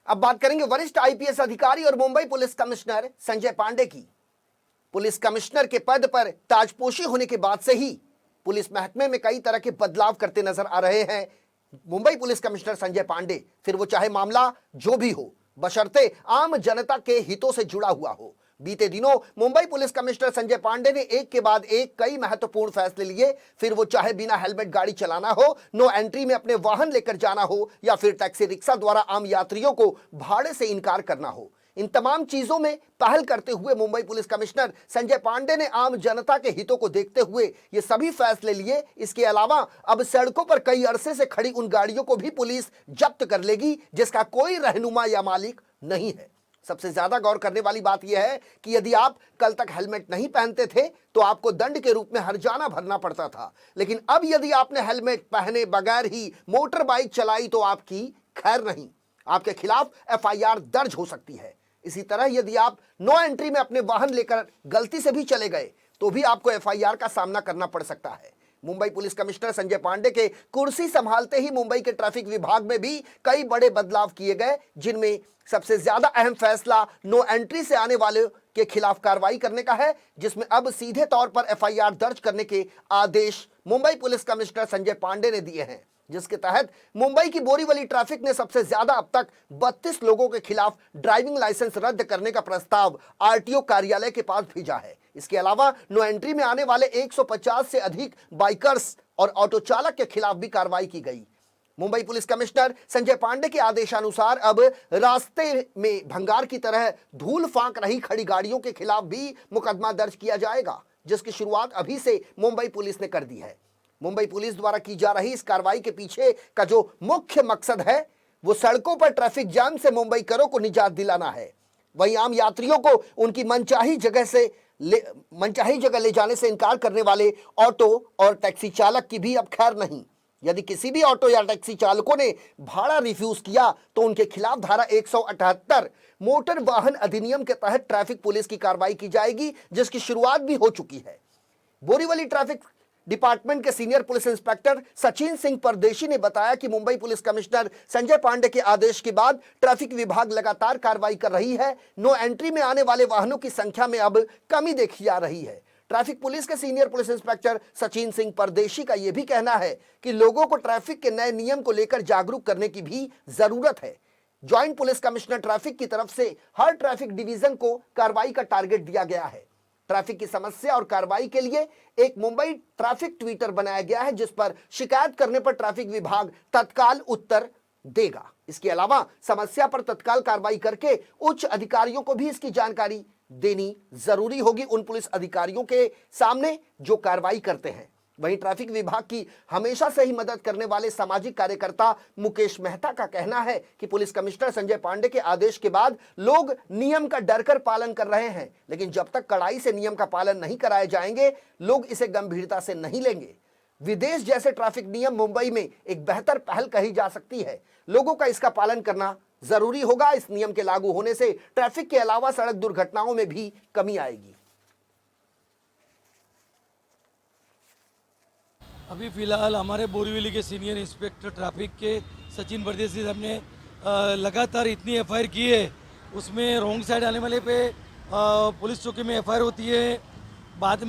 अब बात करेंगे वरिष्ठ आईपीएस अधिकारी और मुंबई पुलिस कमिश्नर संजय पांडे की। पुलिस कमिश्नर के पद पर ताजपोशी होने के बाद से ही पुलिस महकमे में कई तरह के बदलाव करते नजर आ रहे हैं मुंबई पुलिस कमिश्नर संजय पांडे। फिर वो चाहे मामला जो भी हो, बशर्ते आम जनता के हितों से जुड़ा हुआ हो। बीते दिनों मुंबई पुलिस कमिश्नर संजय पांडे ने एक के बाद एक कई महत्वपूर्ण फैसले लिए। फिर वो चाहे बिना हेलमेट गाड़ी चलाना हो, नो एंट्री में अपने वाहन लेकर जाना हो, या फिर टैक्सी रिक्शा द्वारा आम यात्रियों को भाड़े से इनकार करना हो, इन तमाम चीजों में पहल करते हुए मुंबई पुलिस कमिश्नर संजय पांडे ने आम जनता के हितों को देखते हुए ये सभी फैसले लिए। इसके अलावा अब सड़कों पर कई अरसे से खड़ी उन गाड़ियों को भी पुलिस जब्त कर लेगी जिसका कोई रहनुमा या मालिक नहीं है। सबसे ज्यादा गौर करने वाली बात यह है कि यदि आप कल तक हेलमेट नहीं पहनते थे तो आपको दंड के रूप में हर्जाना भरना पड़ता था, लेकिन अब यदि आपने हेलमेट पहने बगैर ही मोटर बाइक चलाई तो आपकी खैर नहीं, आपके खिलाफ एफआईआर दर्ज हो सकती है। इसी तरह यदि आप नो एंट्री में अपने वाहन लेकर गलती से भी चले गए तो भी आपको एफआईआर का सामना करना पड़ सकता है। मुंबई पुलिस कमिश्नर संजय पांडे के कुर्सी संभालते ही मुंबई के ट्रैफिक विभाग में भी कई बड़े बदलाव किए गए, जिनमें सबसे ज्यादा अहम फैसला नो एंट्री से आने वाले के खिलाफ कार्रवाई करने का है, जिसमें अब सीधे तौर पर एफआईआर दर्ज करने के आदेश मुंबई पुलिस कमिश्नर संजय पांडे ने दिए हैं, जिसके तहत मुंबई की बोरीवली ट्रैफिक ने सबसे ज्यादा अब तक 32 लोगों के खिलाफ ड्राइविंग लाइसेंस रद्द करने का प्रस्ताव आरटीओ कार्यालय के पास भेजा है। इसके अलावा नो एंट्री में आने वाले 150 से अधिक बाइकर्स और ऑटो चालक के खिलाफ भी कार्रवाई की गई। मुंबई पुलिस कमिश्नर संजय पांडे के आदेशानुसार अब रास्ते में भंगार की तरह धूल फांक रही खड़ी गाड़ियों के खिलाफ भी मुकदमा दर्ज किया जाएगा, जिसकी शुरुआत अभी से मुंबई पुलिस ने कर दी है। मुंबई पुलिस द्वारा की जा रही इस कार्रवाई के पीछे का जो मुख्य मकसद है वो सड़कों पर ट्रैफिक जाम से मुंबईकरों को निजात दिलाना है। वहीं आम यात्रियों को उनकी मनचाही जगह ले जाने से इनकार करने वाले ऑटो और टैक्सी चालक की भी अब खैर नहीं। यदि किसी भी ऑटो या टैक्सी चालकों ने भाड़ा रिफ्यूज किया तो उनके खिलाफ धारा 178 मोटर वाहन अधिनियम के तहत ट्रैफिक पुलिस की कार्रवाई की जाएगी, जिसकी शुरुआत भी हो चुकी है। बोरीवली ट्रैफिक डिपार्टमेंट के senior police inspector Sachin Singh Pardeshi ने बताया कि मुंबई पुलिस कमिश्नर संजय पांडे के आदेश के बाद ट्रैफिक विभाग लगातार कार्रवाई कर रही है। नो एंट्री में आने वाले वाहनों की संख्या में अब कमी देखी जा रही है। ट्रैफिक पुलिस के senior police inspector Sachin Singh Pardeshi का यह भी कहना है कि लोगों को ट्रैफिक के नए नियम को लेकर जागरूक करने की भी जरूरत है। ज्वाइंट पुलिस कमिश्नर ट्रैफिक की तरफ से हर ट्रैफिक डिवीजन को कार्रवाई का टारगेट दिया गया है। ट्रैफिक की समस्या और कार्रवाई के लिए एक मुंबई ट्रैफिक ट्विटर बनाया गया है, जिस पर शिकायत करने पर ट्रैफिक विभाग तत्काल उत्तर देगा। इसके अलावा समस्या पर तत्काल कार्रवाई करके उच्च अधिकारियों को भी इसकी जानकारी देनी जरूरी होगी, उन पुलिस अधिकारियों के सामने जो कार्रवाई करते हैं। वहीं ट्रैफिक विभाग की हमेशा से ही मदद करने वाले सामाजिक कार्यकर्ता मुकेश मेहता का कहना है कि पुलिस कमिश्नर संजय पांडे के आदेश के बाद लोग नियम का डरकर पालन कर रहे हैं, लेकिन जब तक कड़ाई से नियम का पालन नहीं कराए जाएंगे लोग इसे गंभीरता से नहीं लेंगे। विदेश जैसे ट्रैफिक नियम मुंबई में एक बेहतर पहल कही जा सकती है। लोगों का इसका पालन करना जरूरी होगा। इस नियम के लागू होने से ट्रैफिक के अलावा सड़क दुर्घटनाओं में भी कमी आएगी। अभी फ़िलहाल हमारे बोरीवली के सीनियर इंस्पेक्टर ट्रैफिक के सचिन परदेशी साहब ने लगातार इतनी एफआईआर की है, उसमें रॉन्ग साइड आने वाले पे पुलिस चौकी में एफआईआर होती है, बाद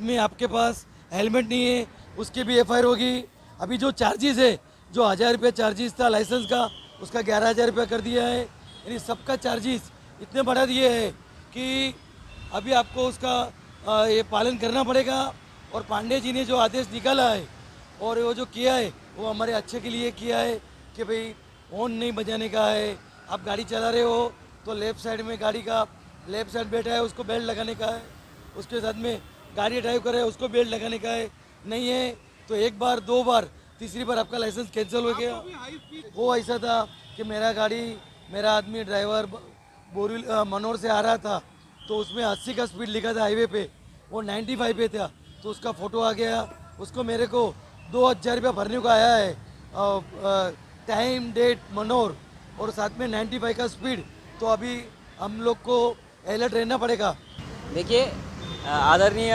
में आपके पास हेलमेट नहीं है उसके भी एफआईआर होगी। अभी जो चार्जेस है, जो 1000 रुपये चार्जेस था लाइसेंस का, उसका 11,000 रुपया कर दिया है। यानी सबका चार्जेस इतने बढ़ा दिए हैं कि अभी आपको उसका ये पालन करना पड़ेगा। और पांडे जी ने जो आदेश निकाला है और वो जो किया है वो हमारे अच्छे के लिए किया है कि भाई हॉर्न नहीं बजाने का है। आप गाड़ी चला रहे हो तो लेफ़्ट साइड में गाड़ी का लेफ़्ट साइड बैठा है उसको बेल्ट लगाने का है, उसके साथ में गाड़ी ड्राइव कर रहे हैं उसको बेल्ट लगाने का है। नहीं है तो एक बार, दो बार, तीसरी बार आपका लाइसेंस कैंसिल हो गया। वो ऐसा था कि मेरा आदमी ड्राइवर मनोर से आ रहा था तो उसमें 80 का स्पीड लिखा था हाईवे पे, वो 95 पे था, तो उसका फ़ोटो आ गया। उसको मेरे को 2,000 रुपया भरने को आया है, टाइम, डेट, मनोर और साथ में 95 का स्पीड। तो अभी हम लोग को अलर्ट रहना पड़ेगा। देखिए, आदरणीय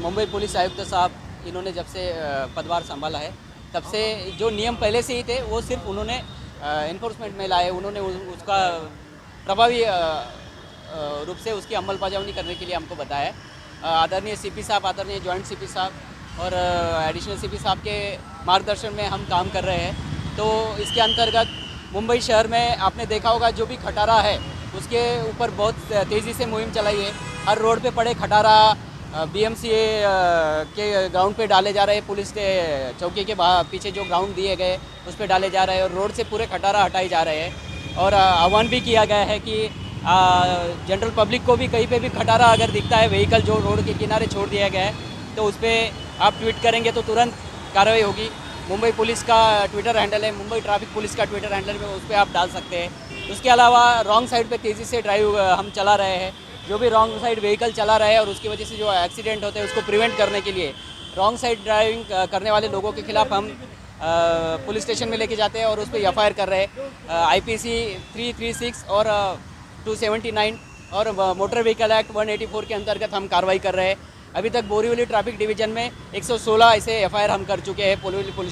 मुंबई पुलिस आयुक्त साहब इन्होंने जब से पदभार संभाला है तब से जो नियम पहले से ही थे वो सिर्फ उन्होंने इन्फोर्समेंट में लाए, उन्होंने उसका प्रभावी रूप से उसकी अमल बजावनी करने के लिए हमको बताया है। आदरणीय सीपी साहब, आदरणीय जॉइंट सीपी साहब और एडिशनल सीपी साहब के मार्गदर्शन में हम काम कर रहे हैं। तो इसके अंतर्गत मुंबई शहर में आपने देखा होगा जो भी खटारा है उसके ऊपर बहुत तेज़ी से मुहिम चलाई है। हर रोड पे पड़े खटारा बीएमसीए के ग्राउंड पे डाले जा रहे हैं, पुलिस के चौकी के पीछे जो ग्राउंड दिए गए उस पे डाले जा रहे हैं और रोड से पूरे खटारा हटाए जा रहे हैं। और आह्वान भी किया गया है कि जनरल पब्लिक को भी कहीं पे भी खटारा अगर दिखता है, व्हीकल जो रोड के किनारे छोड़ दिया गया है, तो उस पर आप ट्वीट करेंगे तो तुरंत कार्रवाई होगी। मुंबई पुलिस का ट्विटर हैंडल है, मुंबई ट्रैफिक पुलिस का ट्विटर हैंडल है, उस पर आप डाल सकते हैं। उसके अलावा रॉन्ग साइड पे तेज़ी से ड्राइव हम चला रहे हैं। जो भी रॉन्ग साइड व्हीकल चला रहे हैं और उसकी वजह से जो एक्सीडेंट होते हैं उसको प्रिवेंट करने के लिए रॉन्ग साइड ड्राइविंग करने वाले लोगों के खिलाफ हम पुलिस स्टेशन में लेके जाते हैं और उस पर एफआईआर कर रहे हैं। आईपीसी 336 और 279 और मोटर व्हीकल एक्ट 184 के अंतर्गत हम कार्रवाई कर रहे हैं। अभी तक बोरीवली ट्रैफिक डिवीजन में 116 ऐसे एफआईआर हम कर चुके हैं बोरीवली पुलिस